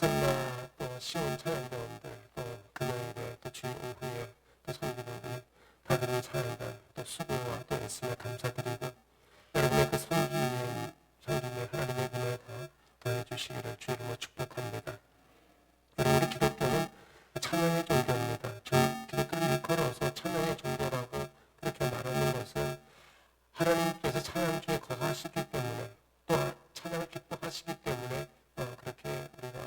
호산나 또 시온 찬양대원들 또 금요일에 또 주일 오후에 또 섬기는 우리 다들 찬양단 또 수고와 또 애씀에 감사드리고 여러분의 그 섬김에 하나님의 은혜가 더해 주시기를 주 이름으로 축복합니다. 여러분 우리 기독교는 찬양의 종교입니다. 기독교를 일컬어서 찬양의 종교라고 그렇게 말하는 것은 하나님께서 찬양 중에 거하시기 때문에 또 찬양을 기뻐하시기 때문에 그렇게 우리가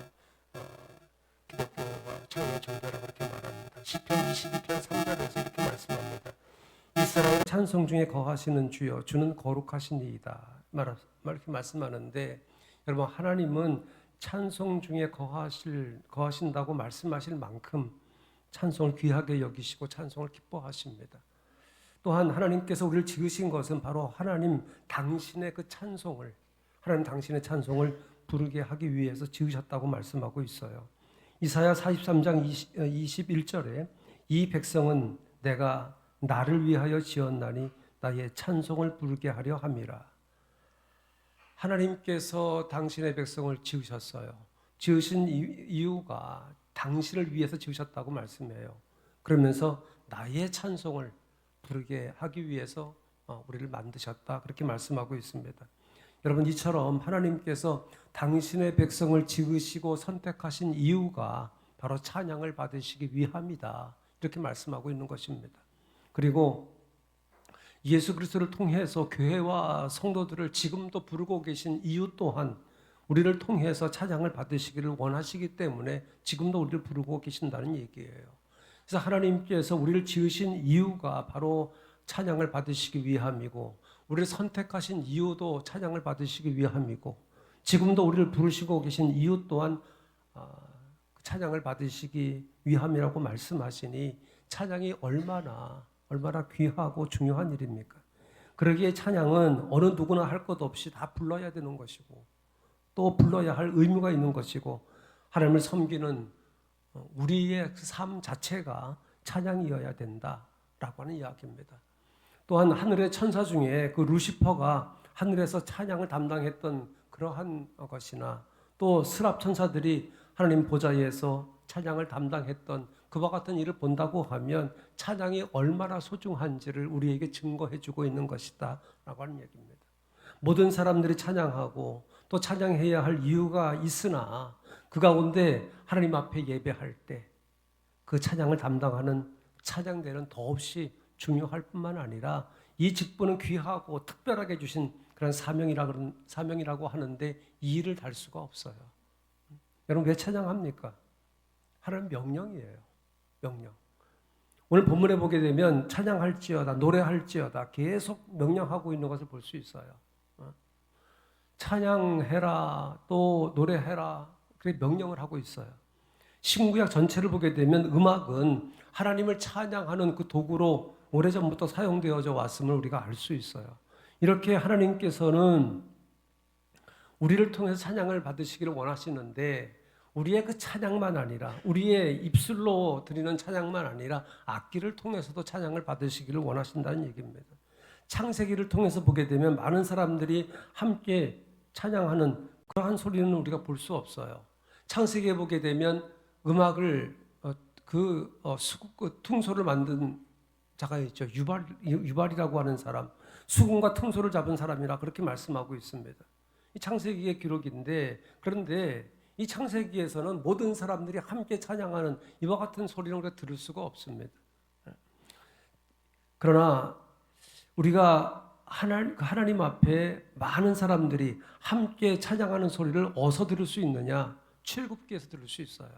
기독교와 찬양의 종교라고 그렇게 말합니다. 시편 22편 3절에서 이렇게 말씀합니다. 이스라엘 찬송 중에 거하시는 주여 주는 거룩하시니이다 이렇게 말씀하는데, 여러분 하나님은 찬송 중에 거하신다고 말씀하실 만큼 찬송을 귀하게 여기시고 찬송을 기뻐하십니다. 또한 하나님께서 우리를 지으신 것은 바로 하나님 당신의 그 찬송을, 하나님 당신의 찬송을 부르게 하기 위해서 지으셨다고 말씀하고 있어요. 이사야 43장 21절에 이 백성은 내가 나를 위하여 지었나니 나의 찬송을 부르게 하려 함이라. 하나님께서 당신의 백성을 지으셨어요. 지으신 이유가 당신을 위해서 지으셨다고 말씀해요. 그러면서 나의 찬송을 부르게 하기 위해서 우리를 만드셨다, 그렇게 말씀하고 있습니다. 여러분, 이처럼 하나님께서 당신의 백성을 지으시고 선택하신 이유가 바로 찬양을 받으시기 위함이다, 이렇게 말씀하고 있는 것입니다. 그리고 예수 그리스도를 통해서 교회와 성도들을 지금도 부르고 계신 이유 또한 우리를 통해서 찬양을 받으시기를 원하시기 때문에 지금도 우리를 부르고 계신다는 얘기예요. 그래서 하나님께서 우리를 지으신 이유가 바로 찬양을 받으시기 위함이고, 우리를 선택하신 이유도 찬양을 받으시기 위함이고, 지금도 우리를 부르시고 계신 이유 또한 찬양을 받으시기 위함이라고 말씀하시니 찬양이 얼마나 귀하고 중요한 일입니까? 그러기에 찬양은 어느 누구나 할 것 없이 다 불러야 되는 것이고, 또 불러야 할 의무가 있는 것이고, 하나님을 섬기는 우리의 삶 자체가 찬양이어야 된다라고 하는 이야기입니다. 또한 하늘의 천사 중에 그 루시퍼가 하늘에서 찬양을 담당했던 그러한 것이나, 또 스랍 천사들이 하나님 보좌에서 찬양을 담당했던 그와 같은 일을 본다고 하면 찬양이 얼마나 소중한지를 우리에게 증거해주고 있는 것이다 라고 하는 얘기입니다. 모든 사람들이 찬양하고 또 찬양해야 할 이유가 있으나 그 가운데 하나님 앞에 예배할 때 그 찬양을 담당하는 찬양대는 더없이 중요할 뿐만 아니라 이 직분은 귀하고 특별하게 주신 그런 사명이라고 하는데 이 일을 달 수가 없어요. 여러분, 왜 찬양합니까? 하나님 명령이에요. 명령. 오늘 본문에 보게 되면 찬양할지어다, 노래할지어다 계속 명령하고 있는 것을 볼 수 있어요. 찬양해라, 또 노래해라, 그렇게 명령을 하고 있어요. 신구약 전체를 보게 되면 음악은 하나님을 찬양하는 그 도구로 오래전부터 사용되어져 왔음을 우리가 알 수 있어요. 이렇게 하나님께서는 우리를 통해서 찬양을 받으시기를 원하시는데, 우리의 그 찬양만 아니라, 우리의 입술로 드리는 찬양만 아니라 악기를 통해서도 찬양을 받으시기를 원하신다는 얘기입니다. 창세기를 통해서 보게 되면 많은 사람들이 함께 찬양하는 그러한 소리는 우리가 볼 수 없어요. 창세기에 보게 되면 음악을 퉁소를 만든 자가 있죠. 유발이라고 하는 사람, 수금과 퉁소를 잡은 사람이라 그렇게 말씀하고 있습니다. 이 창세기의 기록인데, 그런데 이 창세기에서는 모든 사람들이 함께 찬양하는 이와 같은 소리를 우리가 들을 수가 없습니다. 그러나 우리가 하나님 앞에 많은 사람들이 함께 찬양하는 소리를 어디서 들을 수 있느냐? 출애굽기에서 들을 수 있어요.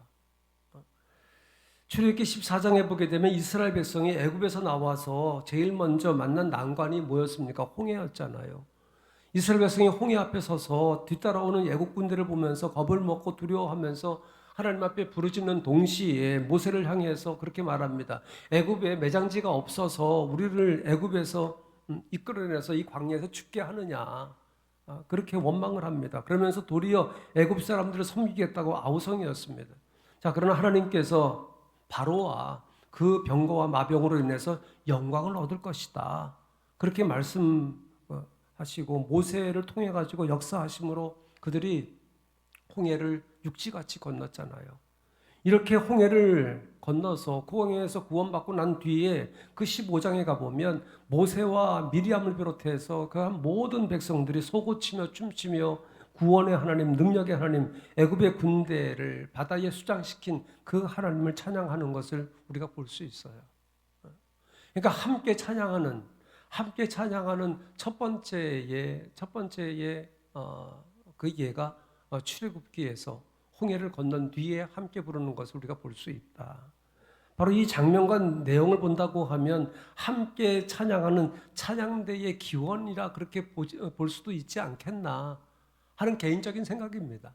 출애굽기 14장에 보게 되면 이스라엘 백성이 애굽에서 나와서 제일 먼저 만난 난관이 뭐였습니까? 홍해였잖아요. 이스라엘 백성이 홍해 앞에 서서 뒤따라오는 애국군들을 보면서 겁을 먹고 두려워하면서 하나님 앞에 부르짖는 동시에 모세를 향해서 그렇게 말합니다. 애굽에 매장지가 없어서 우리를 애굽에서 이끌어내서 이 광야에서 죽게 하느냐, 그렇게 원망을 합니다. 그러면서 도리어 애굽 사람들을 섬기겠다고 아우성이었습니다. 자, 그러나 하나님께서 바로와 그 병거와 마병으로 인해서 영광을 얻을 것이다, 그렇게 말씀하시고 모세를 통해 가지고 역사하심으로 그들이 홍해를 육지같이 건넜잖아요. 이렇게 홍해를 건너서 그 홍해에서 구원받고 난 뒤에 그 15장에 가보면 모세와 미리암을 비롯해서 그 모든 백성들이 소고치며 춤추며 구원의 하나님, 능력의 하나님, 애굽의 군대를 바다에 수장시킨 그 하나님을 찬양하는 것을 우리가 볼 수 있어요. 그러니까 함께 찬양하는 첫 번째의 그 예가 출애굽기에서 홍해를 건넌 뒤에 함께 부르는 것을 우리가 볼 수 있다. 바로 이 장면과 내용을 본다고 하면 함께 찬양하는 찬양대의 기원이라 그렇게 볼 수도 있지 않겠나 하는 개인적인 생각입니다.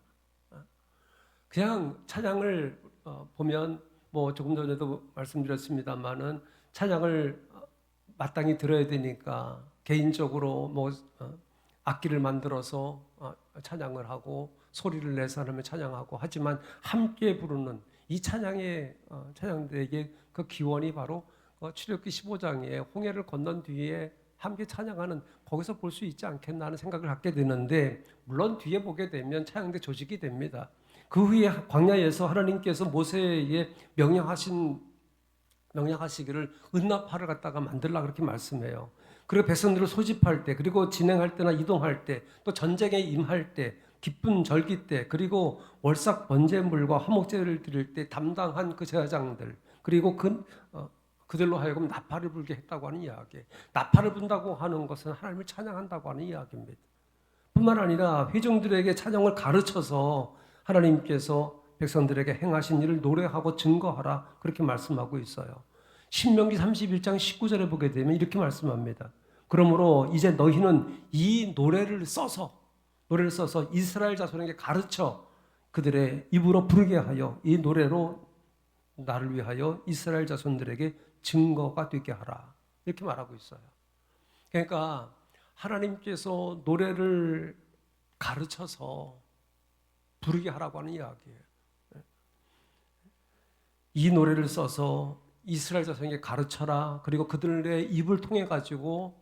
그냥 찬양을 보면 뭐 조금 전에도 말씀드렸습니다만은 찬양을 마땅히 들어야 되니까 개인적으로 뭐 악기를 만들어서 찬양을 하고 소리를 내서 하나님을 찬양하고 하지만 함께 부르는 이 찬양의 찬양대의 그 기원이 바로 출애굽기 15장에 홍해를 건넌 뒤에 함께 찬양하는 거기서 볼 수 있지 않겠나 하는 생각을 갖게 되는데 물론 뒤에 보게 되면 찬양대 조직이 됩니다. 그 후에 광야에서 하나님께서 모세에게 명령하시기를 은나팔을 갖다가 만들라 그렇게 말씀해요. 그리고 백성들을 소집할 때, 그리고 진행할 때나 이동할 때, 또 전쟁에 임할 때, 기쁜 절기 때, 그리고 월삭 번제물과 화목제를 드릴 때 담당한 그 제사장들, 그리고 그들로 하여금 나팔을 불게 했다고 하는 이야기. 나팔을 분다고 하는 것은 하나님을 찬양한다고 하는 이야기입니다. 뿐만 아니라 회중들에게 찬양을 가르쳐서 하나님께서 백성들에게 행하신 일을 노래하고 증거하라 그렇게 말씀하고 있어요. 신명기 31장 19절에 보게 되면 이렇게 말씀합니다. 그러므로 이제 너희는 이 노래를 써서 이스라엘 자손에게 가르쳐 그들의 입으로 부르게 하여 이 노래로 나를 위하여 이스라엘 자손들에게 증거가 되게 하라. 이렇게 말하고 있어요. 그러니까 하나님께서 노래를 가르쳐서 부르게 하라고 하는 이야기예요. 이 노래를 써서 이스라엘 자손에게 가르쳐라. 그리고 그들의 입을 통해 가지고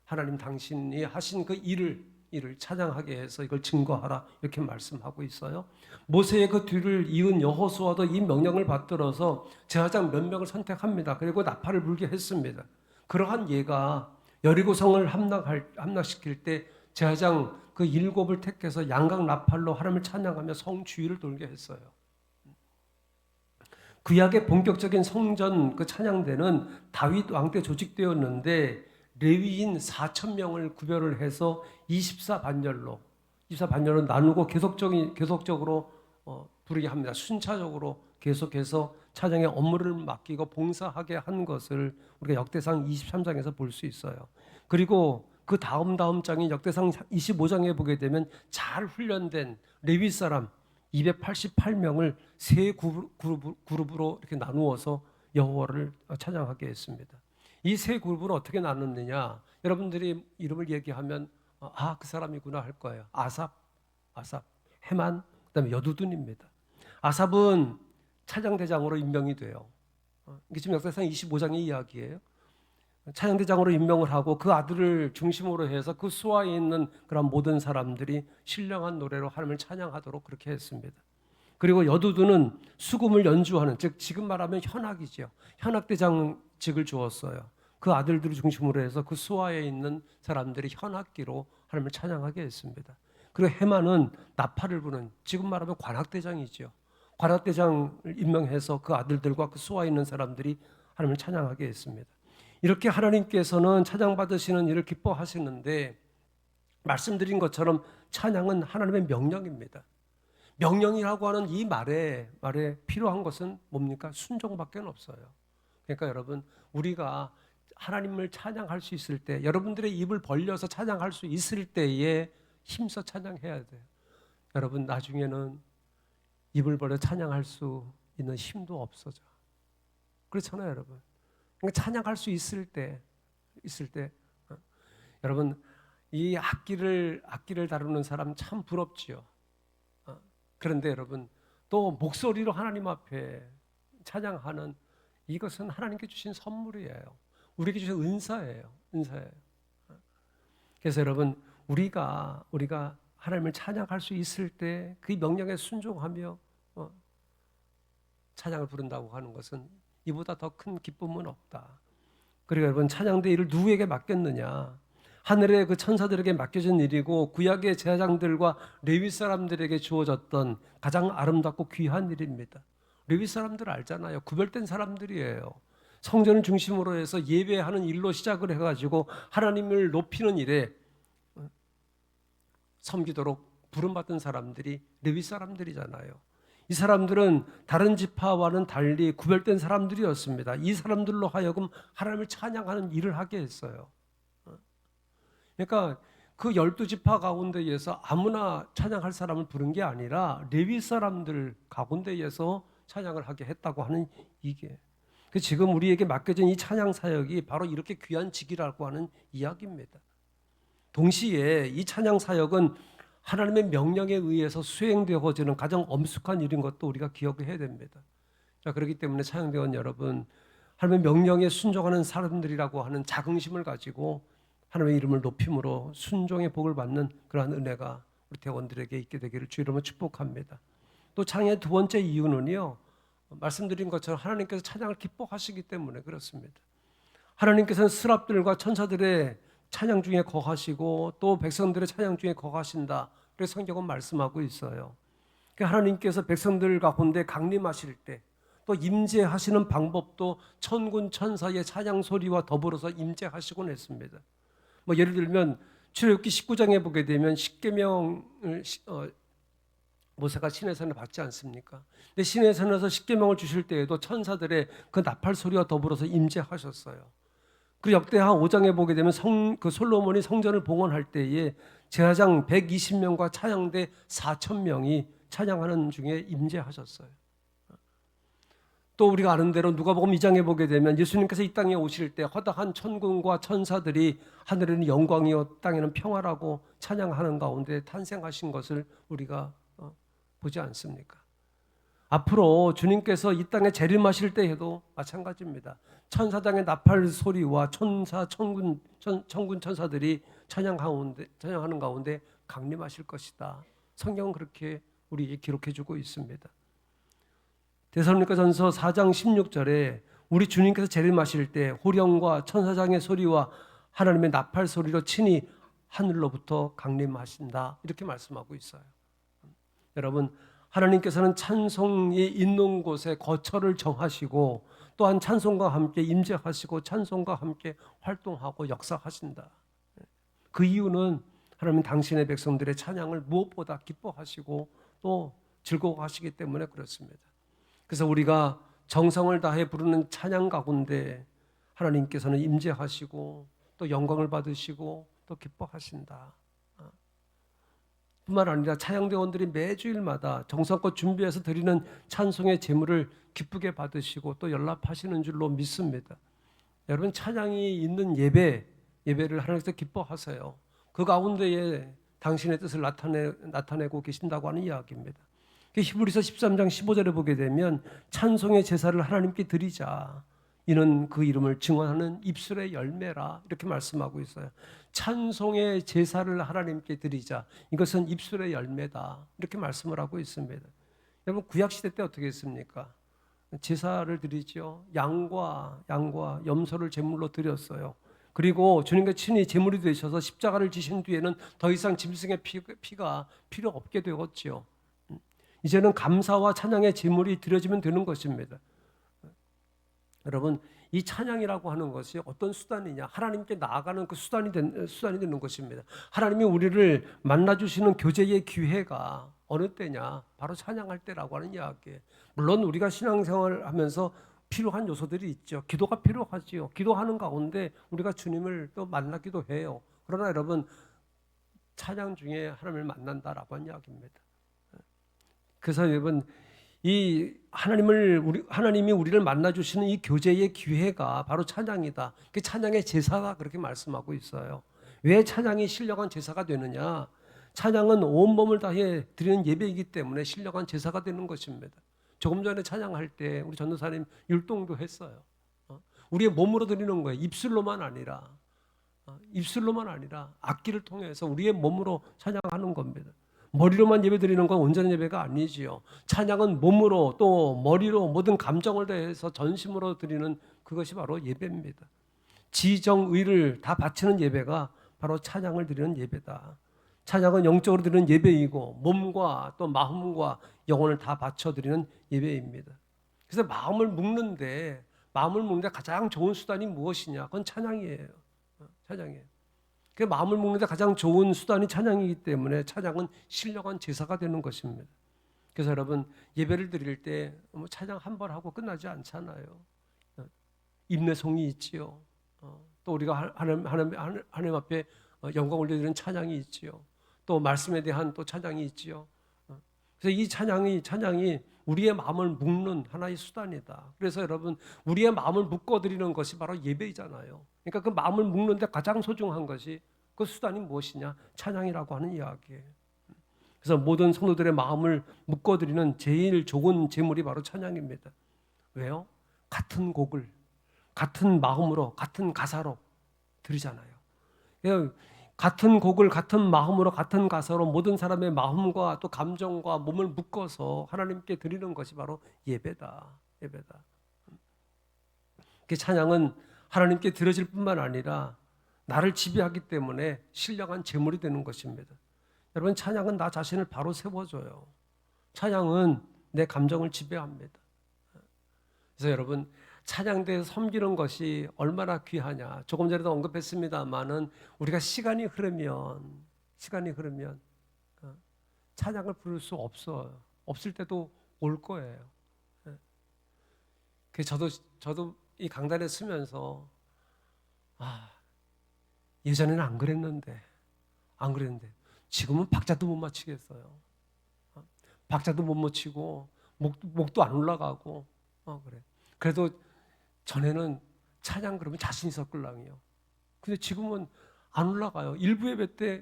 하나님 당신이 하신 그 일을 찬양하게 해서 이걸 증거하라 이렇게 말씀하고 있어요. 모세의 그 뒤를 이은 여호수아도 이 명령을 받들어서 제사장 몇 명을 선택합니다. 그리고 나팔을 불게 했습니다. 그러한 예가 여리고성을 함락시킬 때 제사장 그 7을 택해서 양각 나팔로 하나님을 찬양하며 성 주위를 돌게 했어요. 구약의 본격적인 성전 그 찬양대는 다윗 왕 때 조직되었는데 레위인 4,000명을 구별을 해서 24반열로 나누고 계속적으로 부르게 합니다. 순차적으로 계속해서 찬양의 업무를 맡기고 봉사하게 한 것을 우리가 역대상 23장에서 볼 수 있어요. 그리고 그 다음 장인 역대상 25장에 보게 되면 잘 훈련된 레위 사람 288명을 세 그룹으로 이렇게 나누어서 여호와를 찬양하게 했습니다. 이 세 그룹으로 어떻게 나눴느냐? 여러분들이 이름을 얘기하면 그 사람이구나 할 거예요. 아삽, 헤만, 그다음에 여두둔입니다. 아삽은 찬양대장으로 임명이 돼요. 이게 지금 역사상 25장의 이야기예요. 찬양대장으로 임명을 하고 그 아들을 중심으로 해서 그 수하에 있는 그런 모든 사람들이 신령한 노래로 하나님을 찬양하도록 그렇게 했습니다. 그리고 여두둔은 수금을 연주하는, 즉 지금 말하면 현악이죠. 현악대장직을 주었어요. 그 아들들을 중심으로 해서 그 수하에 있는 사람들이 현악기로 하나님을 찬양하게 했습니다. 그리고 헤만은 나팔을 부는, 지금 말하면 관악대장이죠. 관악대장을 임명해서 그 아들들과 그 수하에 있는 사람들이 하나님을 찬양하게 했습니다. 이렇게 하나님께서는 찬양받으시는 일을 기뻐하시는데 말씀드린 것처럼 찬양은 하나님의 명령입니다. 명령이라고 하는 이 말에 필요한 것은 뭡니까? 순종밖에 없어요. 그러니까 여러분, 우리가 하나님을 찬양할 수 있을 때, 여러분들의 입을 벌려서 찬양할 수 있을 때에 힘써 찬양해야 돼요. 여러분, 나중에는 입을 벌려 찬양할 수 있는 힘도 없어져. 그렇잖아요, 여러분. 그러니까 찬양할 수 있을 때 여러분, 이 악기를 다루는 사람 참 부럽지요. 그런데 여러분, 또 목소리로 하나님 앞에 찬양하는 이것은 하나님께 주신 선물이에요. 우리에게 주신 은사예요. 그래서 여러분, 우리가 하나님을 찬양할 수 있을 때 그 명령에 순종하며 찬양을 부른다고 하는 것은 이보다 더 큰 기쁨은 없다. 그리고 여러분, 찬양대 일을 누구에게 맡겼느냐? 하늘의 그 천사들에게 맡겨진 일이고 구약의 제사장들과 레위 사람들에게 주어졌던 가장 아름답고 귀한 일입니다. 레위 사람들 알잖아요. 구별된 사람들이에요. 성전을 중심으로 해서 예배하는 일로 시작을 해가지고 하나님을 높이는 일에 섬기도록 부름받은 사람들이 레위 사람들이잖아요. 이 사람들은 다른 지파와는 달리 구별된 사람들이었습니다. 이 사람들로 하여금 하나님을 찬양하는 일을 하게 했어요. 그러니까 그 12지파 가운데에서 아무나 찬양할 사람을 부른 게 아니라 레위 사람들 가운데에서 찬양을 하게 했다고 하는 이게 지금 우리에게 맡겨진 이 찬양 사역이 바로 이렇게 귀한 직이라고 하는 이야기입니다. 동시에 이 찬양 사역은 하나님의 명령에 의해서 수행되어지는 가장 엄숙한 일인 것도 우리가 기억해야 됩니다. 자, 그렇기 때문에 찬양대원 여러분, 하나님의 명령에 순종하는 사람들이라고 하는 자긍심을 가지고 하나님의 이름을 높임으로 순종의 복을 받는 그러한 은혜가 우리 대원들에게 있게 되기를 주 이름으로 축복합니다. 또 찬양의 두 번째 이유는요, 말씀드린 것처럼 하나님께서 찬양을 기뻐하시기 때문에 그렇습니다. 하나님께서는 스랍들과 천사들의 찬양 중에 거하시고 또 백성들의 찬양 중에 거하신다. 그래서 성경은 말씀하고 있어요. 하나님께서 백성들 가운데 강림하실 때 또 임재하시는 방법도 천군 천사의 찬양 소리와 더불어서 임재하시곤 했습니다. 뭐 예를 들면 출애굽기 19장에 보게 되면 십계명을 모세가 시내산을 받지 않습니까? 근데 시내산에서 십계명을 주실 때에도 천사들의 그 나팔 소리와 더불어서 임재하셨어요. 그리고 역대하 5장에 보게 되면 그 솔로몬이 성전을 봉헌할 때에 제사장 120명과 찬양대 4,000명이 찬양하는 중에 임재하셨어요. 또 우리가 아는 대로 누가복음 2장에 보게 되면 예수님께서 이 땅에 오실 때 허다한 천군과 천사들이 하늘에는 영광이요 땅에는 평화라고 찬양하는 가운데 탄생하신 것을 우리가 보지 않습니까? 앞으로 주님께서 이 땅에 재림하실 때에도 마찬가지입니다. 천사장의 나팔 소리와 천군 천사들이 찬양하는 가운데 강림하실 것이다. 성경은 그렇게 우리에게 기록해주고 있습니다. 데살로니가전서 4장 16절에 우리 주님께서 재림하실 때 호령과 천사장의 소리와 하나님의 나팔 소리로 친히 하늘로부터 강림하신다. 이렇게 말씀하고 있어요. 여러분, 하나님께서는 찬송이 있는 곳에 거처를 정하시고 또한 찬송과 함께 임재하시고 찬송과 함께 활동하고 역사하신다. 그 이유는 하나님은 당신의 백성들의 찬양을 무엇보다 기뻐하시고 또 즐거워하시기 때문에 그렇습니다. 그래서 우리가 정성을 다해 부르는 찬양 가운데 하나님께서는 임재하시고 또 영광을 받으시고 또 기뻐하신다. 뿐만 아니라 찬양대원들이 매주일마다 정성껏 준비해서 드리는 찬송의 제물을 기쁘게 받으시고 또 연락하시는 줄로 믿습니다. 여러분, 찬양이 있는 예배를 하나님께서 기뻐하세요. 그 가운데에 당신의 뜻을 나타내고 계신다고 하는 이야기입니다. 히브리서 13장 15절에 보게 되면 찬송의 제사를 하나님께 드리자. 이는 그 이름을 증언하는 입술의 열매라. 이렇게 말씀하고 있어요. 찬송의 제사를 하나님께 드리자. 이것은 입술의 열매다. 이렇게 말씀을 하고 있습니다. 여러분, 구약시대 때 어떻게 했습니까? 제사를 드리죠. 양과 염소를 제물로 드렸어요. 그리고 주님께 친히 제물이 되셔서 십자가를 지신 뒤에는 더 이상 짐승의 피가 필요 없게 되었지요. 이제는 감사와 찬양의 제물이 드려지면 되는 것입니다. 여러분, 이 찬양이라고 하는 것이 어떤 수단이냐? 하나님께 나아가는 그 수단이 되는 것입니다. 하나님이 우리를 만나주시는 교제의 기회가 어느 때냐? 바로 찬양할 때라고 하는 이야기예요. 물론 우리가 신앙생활을 하면서 필요한 요소들이 있죠. 기도가 필요하지요. 기도하는 가운데 우리가 주님을 또 만나기도 해요. 그러나 여러분, 찬양 중에 하나님을 만난다라고 하는 이야기입니다. 그래서 여러분, 이 하나님이 우리를 만나주시는 이 교제의 기회가 바로 찬양이다. 그 찬양의 제사가 그렇게 말씀하고 있어요. 왜 찬양이 신령한 제사가 되느냐? 찬양은 온 몸을 다해 드리는 예배이기 때문에 신령한 제사가 되는 것입니다. 조금 전에 찬양할 때 우리 전도사님 율동도 했어요. 우리의 몸으로 드리는 거예요. 입술로만 아니라 입술로만 아니라 악기를 통해서 우리의 몸으로 찬양하는 겁니다. 머리로만 예배드리는 건 온전한 예배가 아니지요. 찬양은 몸으로 또 머리로 모든 감정을 다해서 전심으로 드리는 그것이 바로 예배입니다. 지정의를 다 바치는 예배가 바로 찬양을 드리는 예배다. 찬양은 영적으로 드리는 예배이고 몸과 또 마음과 영혼을 다 바쳐드리는 예배입니다. 그래서 마음을 묶는데 가장 좋은 수단이 무엇이냐? 그건 찬양이에요. 찬양이에요. 그 마음을 묶는데 가장 좋은 수단이 찬양이기 때문에 찬양은 신령한 제사가 되는 것입니다. 그래서 여러분 예배를 드릴 때 찬양 한 번 하고 끝나지 않잖아요. 인내송이 있지요. 또 우리가 하나님 앞에 영광 올려드리는 찬양이 있지요. 또 말씀에 대한 또 찬양이 있지요. 그래서 이 찬양이 우리의 마음을 묶는 하나의 수단이다. 그래서 여러분 우리의 마음을 묶어드리는 것이 바로 예배이잖아요. 그러니까 그 마음을 묶는데 가장 소중한 것이 그 수단이 무엇이냐? 찬양이라고 하는 이야기예요. 그래서 모든 성도들의 마음을 묶어드리는 제일 좋은 제물이 바로 찬양입니다. 왜요? 같은 곡을 같은 마음으로 같은 가사로 드리잖아요. 같은 곡을 같은 마음으로 같은 가사로 모든 사람의 마음과 또 감정과 몸을 묶어서 하나님께 드리는 것이 바로 예배다. 예배다. 그 찬양은 하나님께 드려질 뿐만 아니라 나를 지배하기 때문에 신령한 제물이 되는 것입니다. 여러분 찬양은 나 자신을 바로 세워줘요. 찬양은 내 감정을 지배합니다. 그래서 여러분 찬양대에 섬기는 것이 얼마나 귀하냐. 조금 전에도 언급했습니다마는 우리가 시간이 흐르면 찬양을 부를 수 없어요. 없을 때도 올 거예요. 저도 이 강단에 서면서 예전에는 안 그랬는데 지금은 박자도 못 맞추겠어요. 박자도 못 맞추고 목도 안 올라가고 그래. 그래도 전에는 찬양 그러면 자신 있었걸랑요. 근데 지금은 안 올라가요. 1부 예배 때,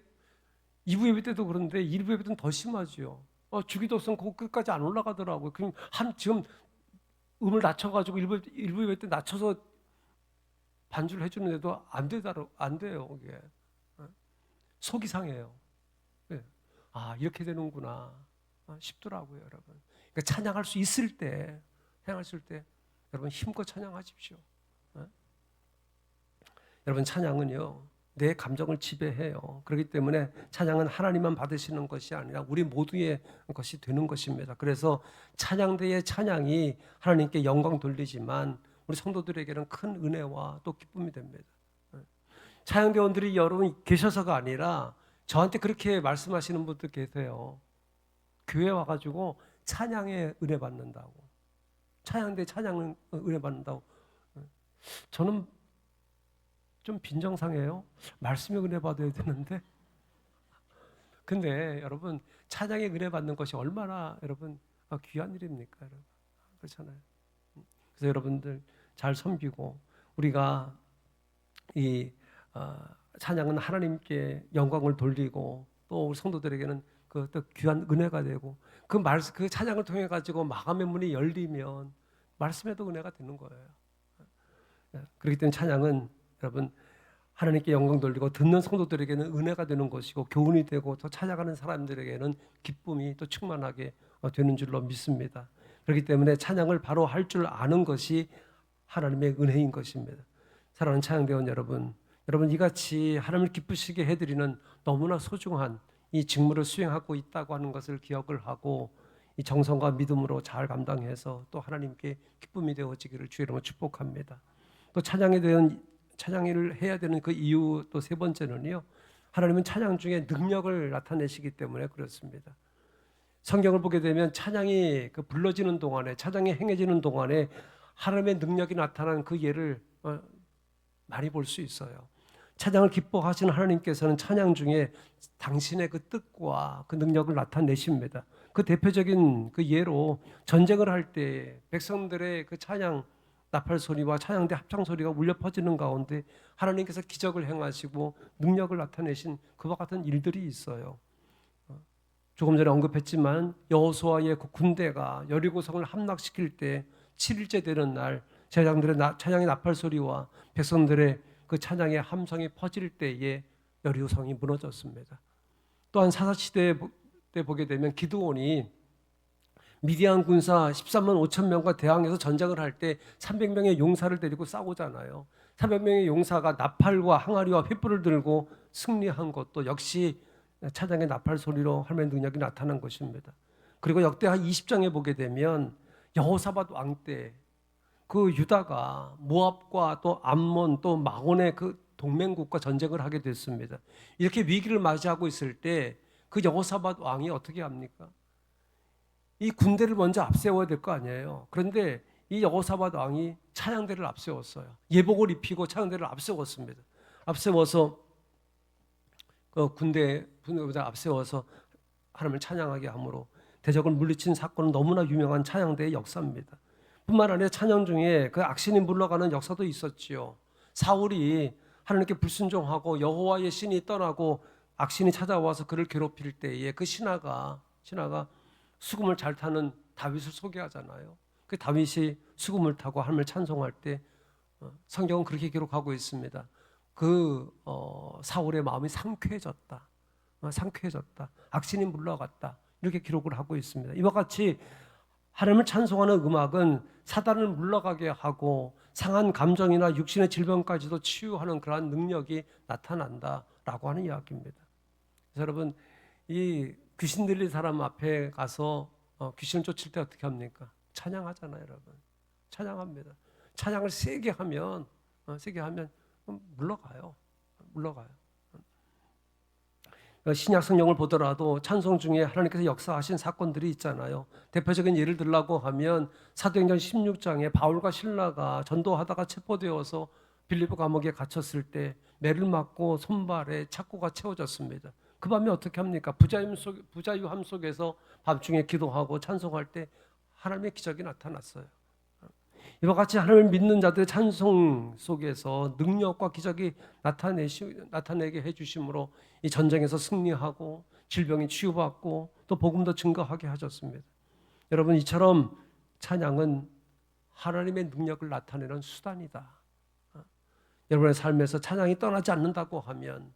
2부 예배 때도 그런데 1부 예배 때는 더 심하지요. 주기도성 그 끝까지 안 올라가더라고요. 그럼 지금 음을 낮춰가지고 1부 예배 때 낮춰서 반주를 해주는데도 안 돼요. 이게 속이 상해요. 이렇게 되는구나 싶더라고요, 여러분. 그러니까 찬양할 수 있을 때, 여러분 힘껏 찬양하십시오. 여러분 찬양은요 내 감정을 지배해요. 그렇기 때문에 찬양은 하나님만 받으시는 것이 아니라 우리 모두의 것이 되는 것입니다. 그래서 찬양대의 찬양이 하나님께 영광 돌리지만 우리 성도들에게는 큰 은혜와 또 기쁨이 됩니다. 찬양대원들이 여러분 계셔서가 아니라 저한테 그렇게 말씀하시는 분들 계세요. 교회 와가지고 찬양에 은혜 받는다고. 찬양대 찬양은 은혜 받는다고. 저는 좀 빈정상해요. 말씀에 은혜 받아야 되는데. 근데 여러분 찬양에 은혜 받는 것이 얼마나 여러분 귀한 일입니까, 여러분? 그렇잖아요. 그래서 여러분들 잘 섬기고 우리가 이 찬양은 하나님께 영광을 돌리고 또 우리 성도들에게는 그 또 귀한 은혜가 되고 그 찬양을 통해 가지고 마감의 문이 열리면 말씀에도 은혜가 되는 거예요. 그렇기 때문에 찬양은 여러분 하나님께 영광 돌리고 듣는 성도들에게는 은혜가 되는 것이고 교훈이 되고 또 찾아가는 사람들에게는 기쁨이 또 충만하게 되는 줄로 믿습니다. 그렇기 때문에 찬양을 바로 할 줄 아는 것이 하나님의 은혜인 것입니다. 사랑하는 찬양대원 여러분 이같이 하나님을 기쁘시게 해드리는 너무나 소중한 이 직무를 수행하고 있다고 하는 것을 기억을 하고 이 정성과 믿음으로 잘 감당해서 또 하나님께 기쁨이 되어지기를 주의 이름으로 축복합니다. 또 찬양을 해야 되는 그 이유 또 세 번째는요. 하나님은 찬양 중에 능력을 나타내시기 때문에 그렇습니다. 성경을 보게 되면 찬양이 불러지는 동안에 찬양이 행해지는 동안에 하나님의 능력이 나타난 그 예를 많이 볼 수 있어요. 찬양을 기뻐하시는 하나님께서는 찬양 중에 당신의 그 뜻과 그 능력을 나타내십니다. 그 대표적인 그 예로 전쟁을 할 때 백성들의 그 찬양 나팔 소리와 찬양대 합창 소리가 울려 퍼지는 가운데 하나님께서 기적을 행하시고 능력을 나타내신 그와 같은 일들이 있어요. 조금 전에 언급했지만 여호수아의 그 군대가 여리고성을 함락시킬 때 7일째 되는 날 제장들의 찬양의 나팔 소리와 백성들의 그 찬양의 함성이 퍼질 때에 여리고성이 무너졌습니다. 또한 사사시대 때 보게 되면 기드온이 미디안 군사 13만 5천 명과 대항해서 전쟁을 할 때 300명의 용사를 데리고 싸우잖아요. 300명의 용사가 나팔과 항아리와 횃불을 들고 승리한 것도 역시 찬양의 나팔 소리로 하나님의 능력이 나타난 것입니다. 그리고 역대하 20장에 보게 되면 여호사밧 왕 때 그 유다가 모압과 또 암몬 또 마온의 그 동맹국과 전쟁을 하게 됐습니다. 이렇게 위기를 맞이하고 있을 때 그 여호사밧 왕이 어떻게 합니까? 이 군대를 먼저 앞세워야 될 거 아니에요. 그런데 이 여호사밧 왕이 찬양대를 앞세웠어요. 예복을 입히고 찬양대를 앞세웠습니다. 앞세워서 그 군대보다 앞세워서 하나님을 찬양하게 함으로 대적을 물리친 사건은 너무나 유명한 찬양대의 역사입니다. 뿐만 아니라 찬양 중에 그 악신이 물러가는 역사도 있었지요. 사울이 하나님께 불순종하고 여호와의 신이 떠나고 악신이 찾아와서 그를 괴롭힐 때에 그 신하가 수금을 잘 타는 다윗을 소개하잖아요. 그 다윗이 수금을 타고 하나님을 찬송할 때 성경은 그렇게 기록하고 있습니다. 사울의 마음이 상쾌해졌다. 악신이 물러갔다. 이렇게 기록을 하고 있습니다. 이와 같이 하나님을 찬송하는 음악은 사단을 물러가게 하고 상한 감정이나 육신의 질병까지도 치유하는 그러한 능력이 나타난다라고 하는 이야기입니다. 그래서 여러분, 이 귀신 들린 사람 앞에 가서 귀신을 쫓을 때 어떻게 합니까? 찬양하잖아요, 여러분. 찬양합니다. 찬양을 세게 하면 물러가요. 신약 성경을 보더라도 찬송 중에 하나님께서 역사하신 사건들이 있잖아요. 대표적인 예를 들라고 하면 사도행전 16장에 바울과 신라가 전도하다가 체포되어서 빌립보 감옥에 갇혔을 때 매를 맞고 손발에 착고가 채워졌습니다. 그 밤에 어떻게 합니까? 부자유함 속에서 밤중에 기도하고 찬송할 때 하나님의 기적이 나타났어요. 이와 같이 하나님을 믿는 자들의 찬송 속에서 능력과 기적이 나타내게 해주심으로 이 전쟁에서 승리하고 질병이 치유받고 또 복음도 증거하게 하셨습니다. 여러분, 이처럼 찬양은 하나님의 능력을 나타내는 수단이다. 여러분의 삶에서 찬양이 떠나지 않는다고 하면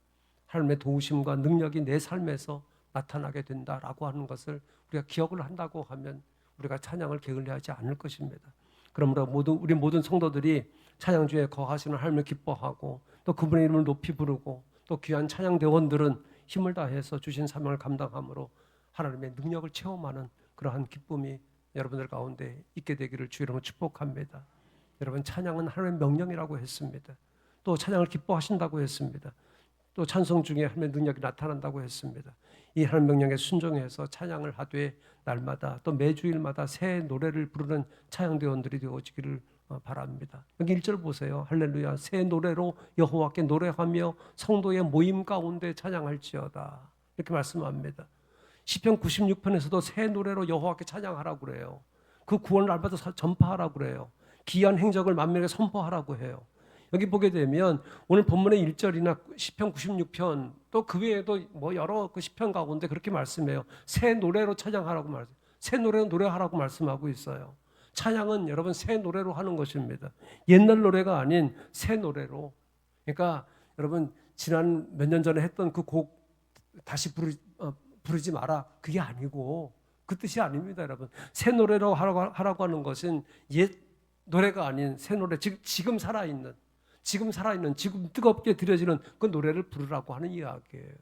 하나님의 도우심과 능력이 내 삶에서 나타나게 된다라고 하는 것을 우리가 기억을 한다고 하면 우리가 찬양을 게을리하지 않을 것입니다. 그러므로 우리 모든 성도들이 찬양 중에 거하시는 하나님을 기뻐하고 또 그분의 이름을 높이 부르고 또 귀한 찬양 대원들은 힘을 다해서 주신 사명을 감당함으로 하나님의 능력을 체험하는 그러한 기쁨이 여러분들 가운데 있게 되기를 주 이름으로 축복합니다. 여러분, 찬양은 하나님의 명령이라고 했습니다. 또 찬양을 기뻐하신다고 했습니다. 또 찬송 중에 하나님의 능력이 나타난다고 했습니다. 이 하나님 명령에 순종해서 찬양을 하되 날마다 또 매주일마다 새 노래를 부르는 찬양대원들이 되어지기를 바랍니다. 여기 1절 보세요. 할렐루야, 새 노래로 여호와께 노래하며 성도의 모임 가운데 찬양할지어다. 이렇게 말씀합니다. 시편 96편에서도 새 노래로 여호와께 찬양하라고 그래요. 그 구원을 날마다 전파하라고 그래요. 기이한 행적을 만민에게 선포하라고 해요. 여기 보게 되면 오늘 본문의 1절이나 시편 96편 또 그 외에도 여러 그 시편 가운데 그렇게 말씀해요. 새 노래로 찬양하라고 새 노래로 노래하라고 말씀하고 있어요. 찬양은 여러분 새 노래로 하는 것입니다. 옛날 노래가 아닌 새 노래로. 그러니까 여러분 지난 몇 년 전에 했던 그 곡 다시 부르지 마라. 그게 아니고 그 뜻이 아닙니다, 여러분. 새 노래로 하라고 하는 것은 옛 노래가 아닌 새 노래, 지금 살아있는, 지금 뜨겁게 드려지는 그 노래를 부르라고 하는 이야기예요.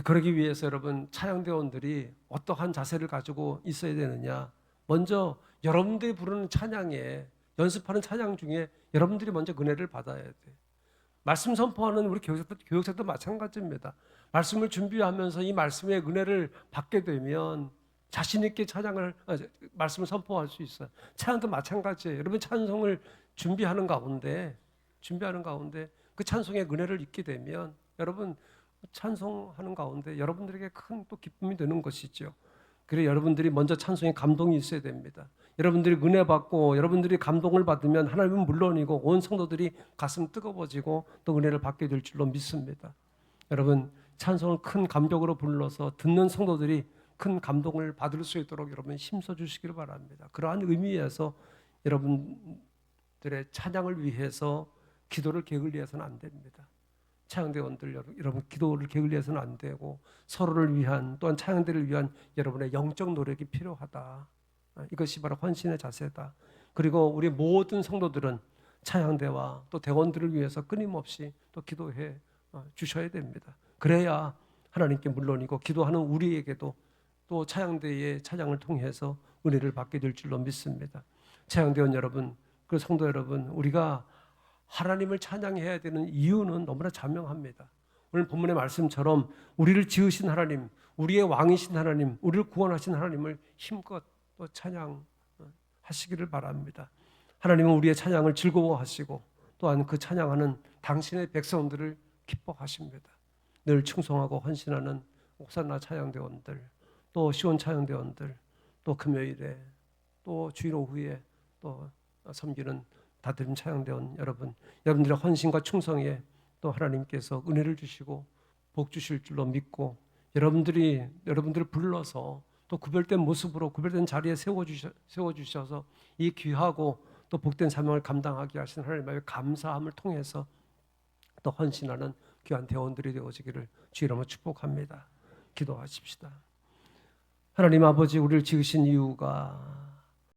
그러기 위해서 여러분 찬양대원들이 어떠한 자세를 가지고 있어야 되느냐. 먼저 여러분들이 부르는 찬양에, 연습하는 찬양 중에 여러분들이 먼저 은혜를 받아야 돼요. 말씀 선포하는 우리 교육자도 마찬가지입니다. 말씀을 준비하면서 이 말씀의 은혜를 받게 되면 자신 있게 말씀을 선포할 수 있어요. 찬양도 마찬가지예요. 여러분 찬송을 준비하는 가운데 그 찬송의 은혜를 잊게 되면 여러분 찬송하는 가운데 여러분들에게 큰 또 기쁨이 되는 것이죠. 그래 여러분들이 먼저 찬송에 감동이 있어야 됩니다. 여러분들이 은혜 받고 여러분들이 감동을 받으면 하나님은 물론이고 온 성도들이 가슴 뜨거워지고 또 은혜를 받게 될 줄로 믿습니다. 여러분 찬송을 큰 감격으로 불러서 듣는 성도들이 큰 감동을 받을 수 있도록 여러분 힘써 주시기를 바랍니다. 그러한 의미에서 여러분들 여러분들의 찬양을 위해서 기도를 게을리해서는 안 됩니다. 찬양대원들 여러분 기도를 게을리해서는 안 되고 서로를 위한 또한 찬양대를 위한 여러분의 영적 노력이 필요하다. 이것이 바로 헌신의 자세다. 그리고 우리 모든 성도들은 찬양대와 또 대원들을 위해서 끊임없이 또 기도해 주셔야 됩니다. 그래야 하나님께 물론이고 기도하는 우리에게도 또 찬양대의 찬양을 통해서 은혜를 받게 될 줄로 믿습니다. 찬양대원 여러분, 그 성도 여러분, 우리가 하나님을 찬양해야 되는 이유는 너무나 자명합니다. 오늘 본문의 말씀처럼 우리를 지으신 하나님, 우리의 왕이신 하나님, 우리를 구원하신 하나님을 힘껏 또 찬양하시기를 바랍니다. 하나님은 우리의 찬양을 즐거워하시고 또한 그 찬양하는 당신의 백성들을 기뻐하십니다. 늘 충성하고 헌신하는 옥산나 찬양대원들, 또 시온 찬양대원들, 또 금요일에 또 주일 오후에 또 섬기는 다드림 찬양대원 여러분들의 헌신과 충성에 또 하나님께서 은혜를 주시고 복 주실 줄로 믿고 여러분들을 불러서 또 구별된 모습으로 구별된 자리에 세워주셔서 이 귀하고 또 복된 사명을 감당하게 하신 하나님의 감사함을 통해서 또 헌신하는 귀한 대원들이 되어지기를 주 이름으로 축복합니다. 기도하십시다. 하나님 아버지, 우리를 지으신 이유가